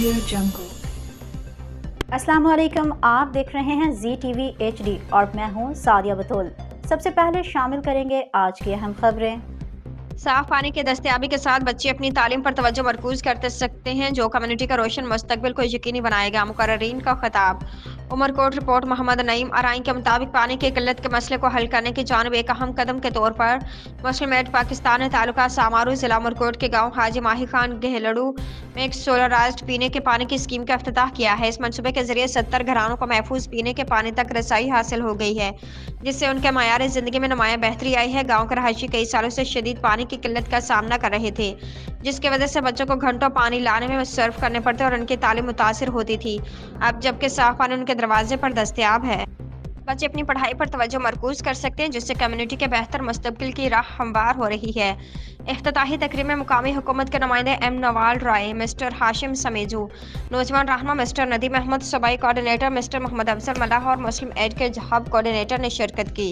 Audio Jungle. अस्सलाम वालेकुम, आप देख रहे हैं ZTV HD और मैं हूं सादिया बतूल। सबसे पहले शामिल करेंगे आज की अहम खबरें। साफ पानी की दस्तयाबी के साथ बच्चे अपनी तालीम पर तवज्जो मरकूज करते सकते हैं, जो कम्युनिटी का रोशन मुस्तकबिल को यकीनी बनाएगा। मुकर्ररीन का खिताब। उमरकोट रिपोर्ट मोहम्मद नईम अराई के मुताबिक पानी की किल्लत के मसले को हल करने की जानिब एक अहम कदम के तौर पर मुस्लिम एड पाकिस्तान ने तालुका सामारू जिला उमरकोट के गाँव हाजी माही खान गहलड़ू में एक सोलराइज्ड पीने के पानी की स्कीम का इफ्तिताह किया है। इस मनसूबे के जरिए 70 घरानों को महफूज पीने के पानी तक रसाई हासिल हो गई है, जिससे उनके मयार जिंदगी में नुमाया बेहतरी आई है। गाँव के रहायशी कई सालों से शदीद पानी की किल्लत का सामना कर रहे थे, जिसकी वजह से बच्चों को घंटों पानी लाने में सर्व करने पड़ते और उनकी तालीम मुतासिर होती थी। अब जबकि साफ पानी उनके दरवाजे पर दस्तयाब है, बच्चे अपनी पढ़ाई पर तवज्जो मरकूज कर सकते हैं, जिससे कम्युनिटी के बेहतर मुस्तकबिल की राह हमवार हो रही है। इफ्तिताही तकरीब में मुकामी हुकूमत के नुमाइंदे एम नवाल राय, मिस्टर हाशिम समेजू, नौजवान रहनुमा मिस्टर नदीम अहमद, सूबाई कोऑर्डिनेटर मिस्टर मोहम्मद अफजल मल्लाह और मुस्लिम एड के हब कोऑर्डिनेटर ने शिरकत की।